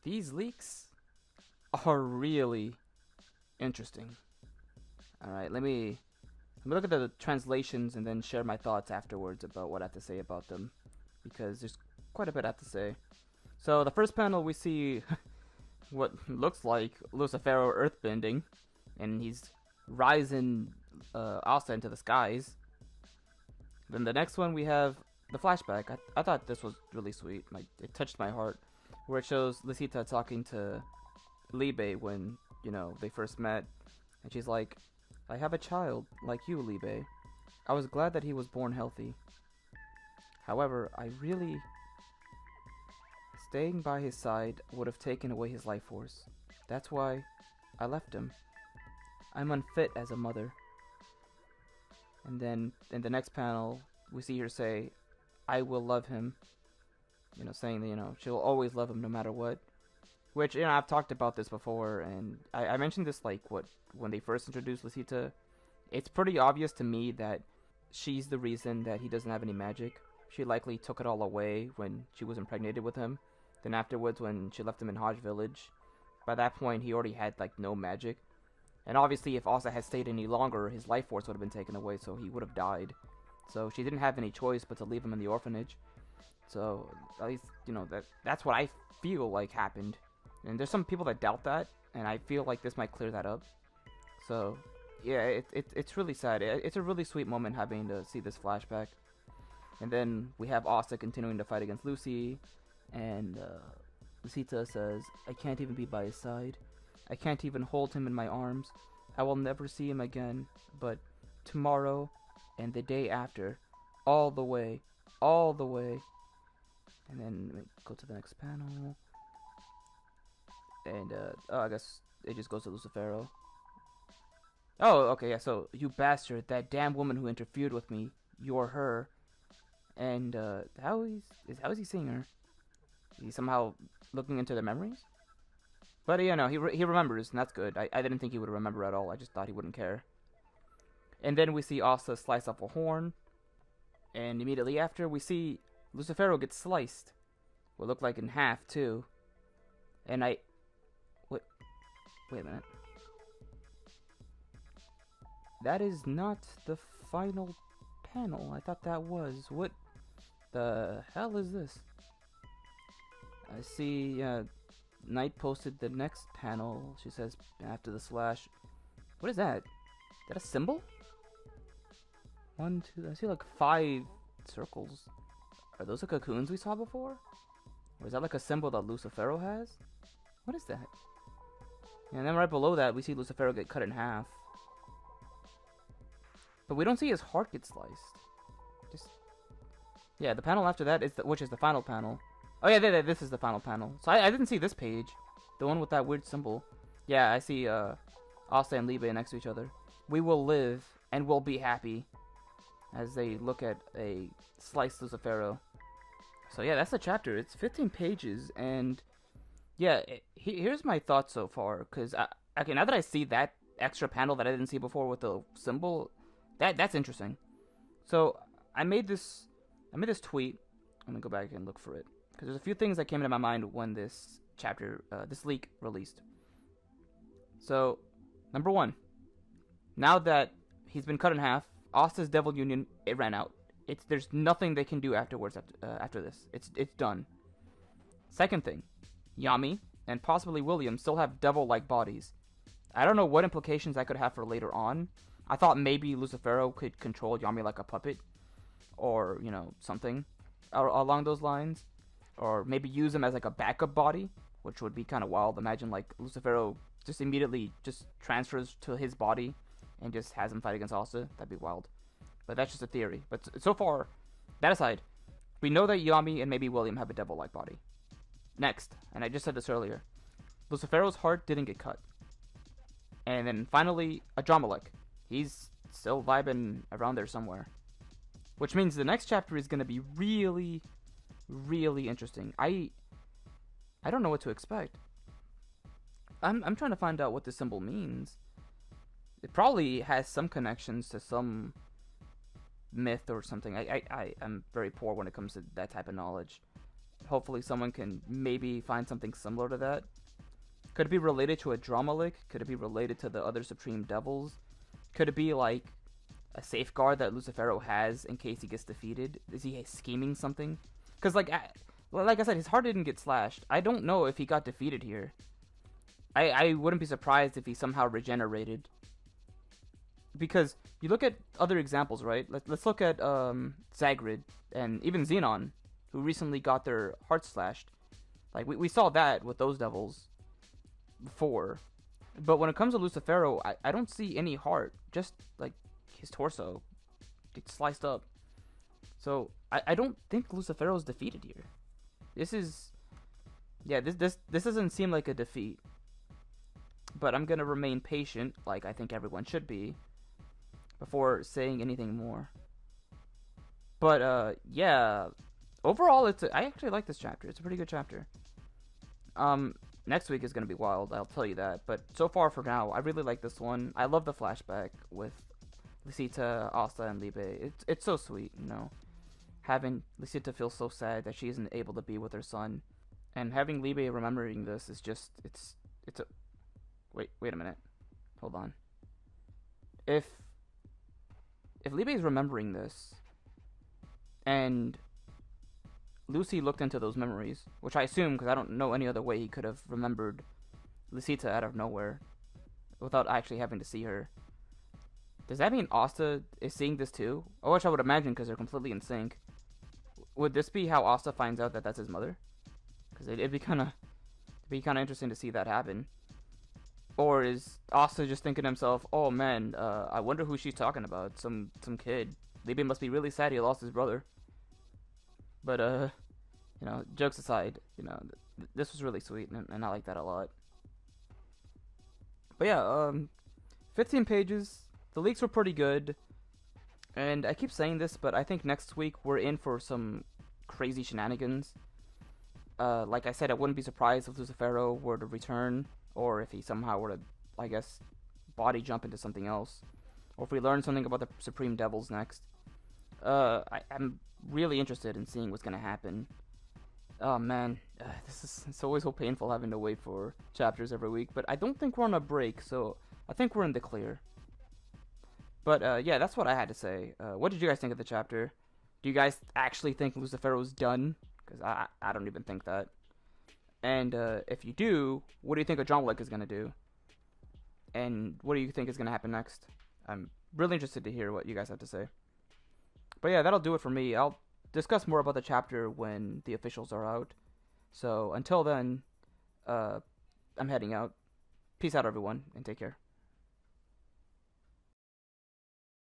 These leaks are really interesting. Alright, let me look at the translations and then share my thoughts afterwards about what I have to say about them. Because there's quite a bit I have to say. So the first panel we see what looks like Lucifero earthbending, and he's rising Asa into the skies. Then the next one we have the flashback. I thought this was really sweet. Like, it touched my heart, where it shows Lucita talking to Libe when, you know, they first met, and she's like, "I have a child like you, Libe. I was glad that he was born healthy. However, staying by his side would have taken away his life force. That's why I left him. I'm unfit as a mother." And then in the next panel, we see her say, "I will love him." You know, saying that, you know, she'll always love him no matter what. Which, you know, I've talked about this before, and I mentioned this, like, when they first introduced Lucita. It's pretty obvious to me that she's the reason that he doesn't have any magic. She likely took it all away when she was impregnated with him. Then afterwards, when she left him in Hodge Village, by that point, he already had, like, no magic. And obviously, if Asa had stayed any longer, his life force would have been taken away, so he would have died. So she didn't have any choice but to leave him in the orphanage. So, at least, you know, that's what I feel like happened. And there's some people that doubt that, and I feel like this might clear that up. So, yeah, it's really sad. It's a really sweet moment having to see this flashback. And then we have Asa continuing to fight against Lucy, and Lucita says, "I can't even be by his side. I can't even hold him in my arms. I will never see him again, but tomorrow and the day after, all the way, all the way." And then we go to the next panel. And, I guess it just goes to Lucifero. Oh, okay, yeah, so, "You bastard, that damn woman who interfered with me, you're her." And, how is he seeing her? He's somehow looking into their memories? But, you know, he remembers, and that's good. I didn't think he would remember at all. I just thought he wouldn't care. And then we see Asa slice off a horn. And immediately after, we see Lucifero get sliced. What looked like in half, too. And wait a minute. That is not the final panel. I thought that was. What the hell is this? I see, Knight posted the next panel. She says after the slash. What is that? Is that a symbol? 1, 2. I see like 5 circles. Are those the cocoons we saw before? Or is that like a symbol that Lucifero has? What is that? And then right below that, we see Lucifero get cut in half. But we don't see his heart get sliced. Yeah, the panel after that is which is the final panel. Oh yeah, this is the final panel. So I didn't see this page, the one with that weird symbol. Yeah, I see Asa and Libe next to each other. "We will live and we'll be happy," as they look at a sliced Lucifero. So yeah, that's the chapter. It's 15 pages, and yeah, here's my thoughts so far. Cause okay, now that I see that extra panel that I didn't see before with the symbol, that's interesting. So I made this tweet. I'm gonna go back and look for it because there's a few things that came into my mind when this chapter, this leak released. So, number 1, now that he's been cut in half, Asta's Devil Union, it ran out. There's nothing they can do afterwards after this. It's done. Second thing, Yami and possibly William still have devil-like bodies. I don't know what implications that could have for later on. I thought maybe Lucifero could control Yami like a puppet, or, you know, something along those lines, or maybe use him as like a backup body, which would be kind of wild. Imagine like Lucifero just immediately just transfers to his body and just has him fight against Asa. That'd be wild. But that's just a theory. But so far, that aside, we know that Yami and maybe William have a devil-like body. Next, and I just said this earlier, Lucifero's heart didn't get cut. And then finally, Adramelech. He's still vibing around there somewhere. Which means the next chapter is going to be really, really interesting. I don't know what to expect. I'm trying to find out what this symbol means. It probably has some connections to some myth or something. I'm very poor when it comes to that type of knowledge. hopefully someone can maybe find something similar to that. Could it be related to a drama lick? Could it be related to the other Supreme Devils? Could it be like a safeguard that Lucifero has in case he gets defeated? Is he scheming something? Because like I said, his heart didn't get slashed. I don't know if he got defeated here. I wouldn't be surprised if he somehow regenerated. Because you look at other examples, right? Let's look at Zagrid and even Xenon, who recently got their hearts slashed. Like we saw that with those devils before. But when it comes to Lucifero, I don't see any heart. Just like his torso gets sliced up. So I don't think Lucifero's defeated here. This is, yeah, this doesn't seem like a defeat. But I'm gonna remain patient, like I think everyone should be, before saying anything more. But yeah, overall I actually like this chapter. It's a pretty good chapter. Next week is gonna be wild, I'll tell you that. But so far for now, I really like this one. I love the flashback with Lisita, Asta, and Libe. It's so sweet, you know. Having Lisita feel so sad that she isn't able to be with her son, and having Libe remembering this is just it's a wait a minute, hold on. If Libe is remembering this, and Lucy looked into those memories, which I assume because I don't know any other way he could have remembered Lisita out of nowhere without actually having to see her. Does that mean Asta is seeing this too? Oh, which I would imagine because they're completely in sync. Would this be how Asta finds out that that's his mother? Because it'd be kind of interesting to see that happen. Or is Asta just thinking to himself, "Oh man, I wonder who she's talking about? Some kid. Libe must be really sad he lost his brother." But you know, jokes aside, you know, this was really sweet, and I like that a lot. But yeah, 15 pages. The leaks were pretty good. And I keep saying this, but I think next week we're in for some crazy shenanigans. Like I said, I wouldn't be surprised if Lucifero were to return, or if he somehow were to, I guess, body jump into something else. Or if we learn something about the Supreme Devils next. I'm really interested in seeing what's going to happen. Oh man, it's always so painful having to wait for chapters every week. But I don't think we're on a break, so I think we're in the clear. But yeah, that's what I had to say. What did you guys think of the chapter? Do you guys actually think Lucifero's done? Because I don't even think that. And if you do, what do you think a John Wick is going to do? And what do you think is going to happen next? I'm really interested to hear what you guys have to say. But yeah, that'll do it for me. I'll discuss more about the chapter when the officials are out. So until then, I'm heading out. Peace out, everyone, and take care.